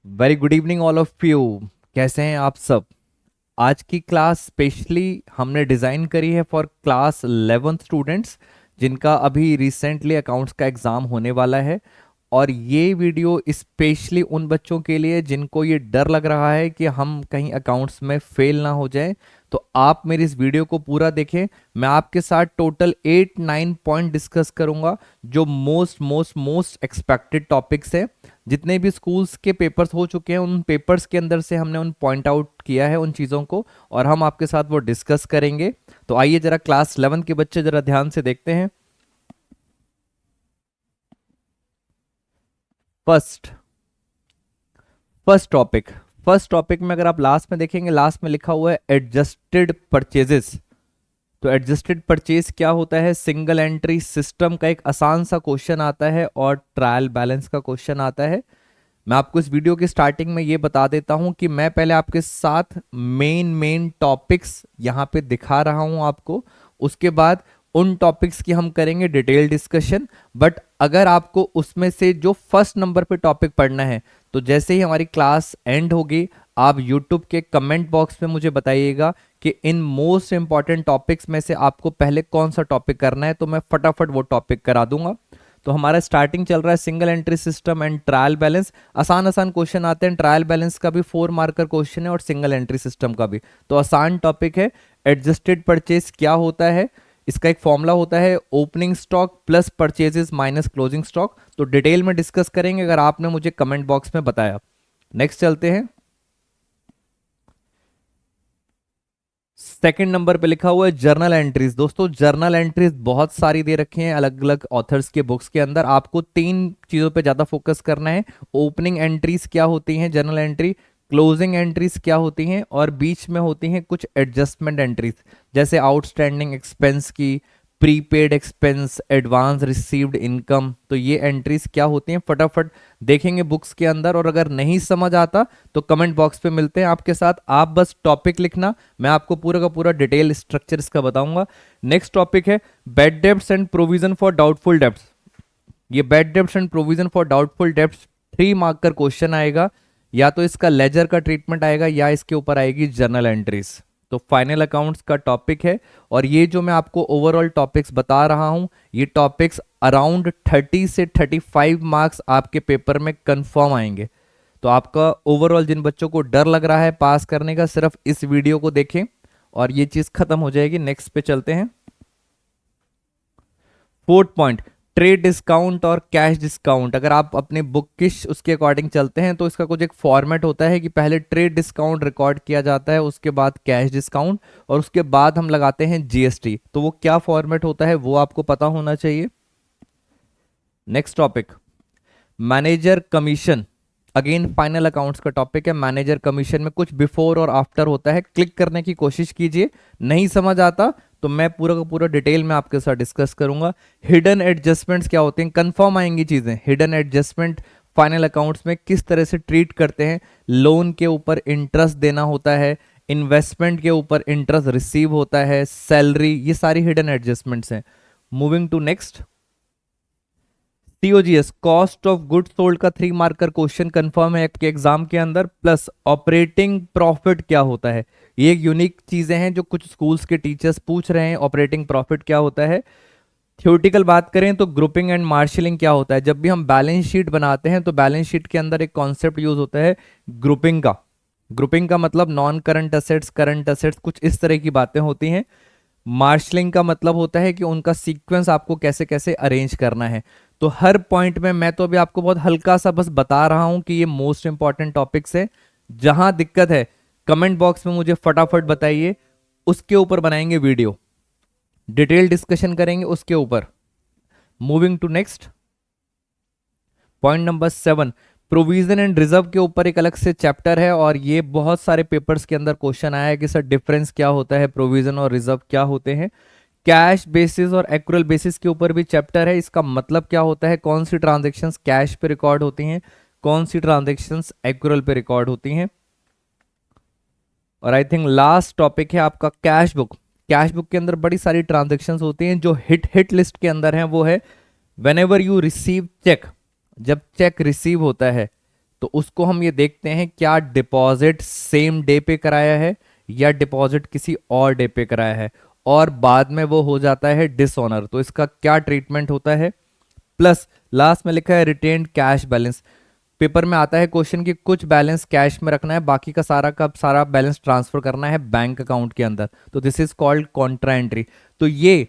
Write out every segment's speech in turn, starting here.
Very good evening all of you. कैसे हैं आप सब? आज की क्लास स्पेशली हमने डिज़ाइन करी है फॉर क्लास 11th स्टूडेंट्स जिनका अभी रिसेंटली अकाउंट्स का एग्ज़ाम होने वाला है। और ये वीडियो स्पेशली उन बच्चों के लिए जिनको ये डर लग रहा है कि हम कहीं अकाउंट्स में फेल ना हो जाए। तो आप मेरी इस वीडियो को पूरा देखें। मैं आपके साथ टोटल 8-9 पॉइंट डिस्कस करूंगा जो most most most expected topics है। जितने भी स्कूल्स के पेपर्स हो चुके हैं उन पेपर्स के अंदर से हमने उन पॉइंट आउट किया है उन चीज़ों को, और हम आपके साथ वो डिस्कस करेंगे। तो आइए जरा क्लास 11 के बच्चे जरा ध्यान से देखते हैं। First first topic first topic में अगर आप लास्ट में देखेंगे, लास्ट में लिखा हुआ है एडजस्टेड परचेजेस। तो एडजस्टेड परचेज क्या होता है? सिंगल एंट्री सिस्टम का एक आसान सा क्वेश्चन आता है और ट्रायल बैलेंस का क्वेश्चन आता है। मैं आपको इस वीडियो की स्टार्टिंग में ये बता देता हूं कि मैं पहले आपके साथ मेन मेन टॉपिक्स यहां पे दिखा रहा हूं आपको। उसके बाद उन टॉपिक्स की हम करेंगे डिटेल डिस्कशन। बट अगर आपको उसमें से जो फर्स्ट नंबर पे टॉपिक पढ़ना है, तो जैसे ही हमारी क्लास एंड होगी आप यूट्यूब के कमेंट बॉक्स में मुझे बताइएगा कि इन मोस्ट इंपॉर्टेंट टॉपिक्स में से आपको पहले कौन सा टॉपिक करना है, तो मैं फटाफट वो टॉपिक करा दूंगा। तो हमारा स्टार्टिंग चल रहा है single entry system and trial balance. आसान आसान क्वेश्चन आते हैं। ट्रायल बैलेंस का भी 4 मार्कर क्वेश्चन है और सिंगल एंट्री सिस्टम का भी। तो आसान टॉपिक है। एडजस्टेड परचेज क्या होता है? इसका एक फॉर्मूला होता है opening stock plus purchases minus closing stock. तो डिटेल में डिस्कस करेंगे अगर आपने मुझे कमेंट बॉक्स में बताया। नेक्स्ट चलते हैं। सेकंड नंबर पे लिखा हुआ है जर्नल एंट्रीज। दोस्तों जर्नल एंट्रीज बहुत सारी दे रखी हैं अलग अलग ऑथर्स के बुक्स के अंदर। आपको 3 चीजों पे ज्यादा फोकस करना है। ओपनिंग एंट्रीज क्या होती हैं जर्नल एंट्री, क्लोजिंग एंट्रीज क्या होती हैं, और बीच में होती हैं कुछ एडजस्टमेंट एंट्रीज जैसे आउटस्टैंडिंग एक्सपेंस की, prepaid expense, advance received income. तो ये एंट्रीज क्या होती हैं फटाफट देखेंगे बुक्स के अंदर। और अगर नहीं समझ आता तो कमेंट बॉक्स पे मिलते हैं आपके साथ। आप बस टॉपिक लिखना, मैं आपको पूरा का पूरा डिटेल स्ट्रक्चर इसका बताऊंगा। नेक्स्ट टॉपिक है bad debts and provision for doubtful debts. ये bad debts and provision for doubtful debts 3 mark का क्वेश्चन आएगा। या तो इसका लेजर का ट्रीटमेंट आएगा या इसके ऊपर आएगी जर्नल एंट्रीज। तो फाइनल अकाउंट्स का टॉपिक है। और ये जो मैं आपको ओवरऑल टॉपिक्स बता रहा हूं, ये टॉपिक्स अराउंड 30 से 35 मार्क्स आपके पेपर में कंफर्म आएंगे। तो आपका ओवरऑल जिन बच्चों को डर लग रहा है पास करने का, सिर्फ इस वीडियो को देखें और ये चीज खत्म हो जाएगी। नेक्स्ट पे चलते हैं। फोर्थ पॉइंट ट्रेड डिस्काउंट और कैश डिस्काउंट। अगर आप अपने बुक की उसके अकॉर्डिंग चलते हैं तो इसका कुछ एक फॉर्मेट होता है कि पहले ट्रेड डिस्काउंट रिकॉर्ड किया जाता है, उसके बाद कैश डिस्काउंट, और उसके बाद हम लगाते हैं जीएसटी। तो वो क्या फॉर्मेट होता है वो आपको पता होना चाहिए। Next topic manager commission. Again final accounts का टॉपिक है। मैनेजर कमीशन में कुछ बिफोर और आफ्टर होता है, क्लिक करने की कोशिश कीजिए। नहीं समझ आता तो मैं पूरा का पूरा डिटेल में आपके साथ डिस्कस करूंगा। हिडन एडजस्टमेंट्स क्या होते हैं, कंफर्म आएंगी चीजें। हिडन एडजस्टमेंट फाइनल अकाउंट्स में किस तरह से ट्रीट करते हैं। लोन के ऊपर इंटरेस्ट देना होता है, इन्वेस्टमेंट के ऊपर इंटरेस्ट रिसीव होता है, सैलरी, ये सारी हिडन एडजस्टमेंट्स हैं। Moving to next. COGS cost of goods sold का 3 मार्कर क्वेश्चन कंफर्म है आपके एग्जाम के अंदर। प्लस ऑपरेटिंग प्रॉफिट क्या होता है, ये एक यूनिक चीजें हैं जो कुछ स्कूल्स के टीचर्स पूछ रहे हैं। ऑपरेटिंग प्रॉफिट क्या होता है। थ्योरेटिकल बात करें तो ग्रुपिंग एंड मार्शलिंग क्या होता है। जब भी हम बैलेंस शीट बनाते हैं तो बैलेंस शीट के अंदर एक कॉन्सेप्ट यूज होता है ग्रुपिंग का। ग्रुपिंग का मतलब non current assets, current assets, कुछ इस तरह की बातें होती हैं। मार्शलिंग का मतलब होता है कि उनका सीक्वेंस आपको कैसे कैसे अरेंज करना है। तो हर पॉइंट में मैं तो अभी आपको बहुत हल्का सा बस बता रहा हूं कि ये मोस्ट इंपॉर्टेंट टॉपिक्स है। जहां दिक्कत है कमेंट बॉक्स में मुझे फटाफट बताइए, उसके ऊपर बनाएंगे वीडियो, डिटेल डिस्कशन करेंगे उसके ऊपर। Moving to next point number 7, provision and reserve के ऊपर एक अलग से चैप्टर है। और ये बहुत सारे पेपर्स के अंदर क्वेश्चन आया है कि सर डिफरेंस क्या होता है, प्रोविजन और रिजर्व क्या होते हैं। कैश बेसिस और एक्रूअल बेसिस के ऊपर भी चैप्टर है। इसका मतलब क्या होता है, कौन सी ट्रांजेक्शन्स कैश पे रिकॉर्ड होती हैं, कौन सी ट्रांजेक्शन्स एक्रूअल पे रिकॉर्ड होती हैं। और आई थिंक लास्ट टॉपिक है आपका कैश बुक। कैश बुक के अंदर बड़ी सारी ट्रांजेक्शन्स होती हैं। जो हिट हिट लिस्ट के अंदर है वो है whenever you receive cheque. जब चेक रिसीव होता है तो उसको हम ये देखते हैं क्या डिपॉजिट सेम डे पे कराया है या डिपॉजिट किसी और डे पे कराया है, और बाद में वो हो जाता है डिसऑनर, तो इसका क्या ट्रीटमेंट होता है। प्लस लास्ट में लिखा है रिटेन्ड कैश बैलेंस। पेपर में आता है क्वेश्चन कि कुछ बैलेंस कैश में रखना है, बाकी का सारा बैलेंस ट्रांसफर करना है बैंक अकाउंट के अंदर, तो this is called Contra entry. तो ये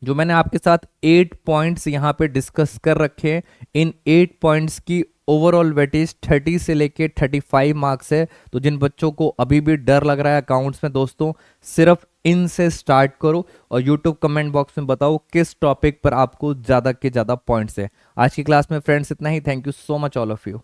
जो मैंने आपके साथ 8 पॉइंट्स यहाँ पे डिस्कस कर रखे हैं, इन 8 पॉइंट्स की ओवरऑल वेटेज 30 से लेके 35 मार्क्स है। तो जिन बच्चों को अभी भी डर लग रहा है अकाउंट्स में दोस्तों, सिर्फ इनसे स्टार्ट करो और यूट्यूब कमेंट बॉक्स में बताओ किस टॉपिक पर आपको ज़्यादा के ज़्यादा पॉइंट्स है। आज की क्लास में फ्रेंड्स इतना ही। Thank you so much all of you.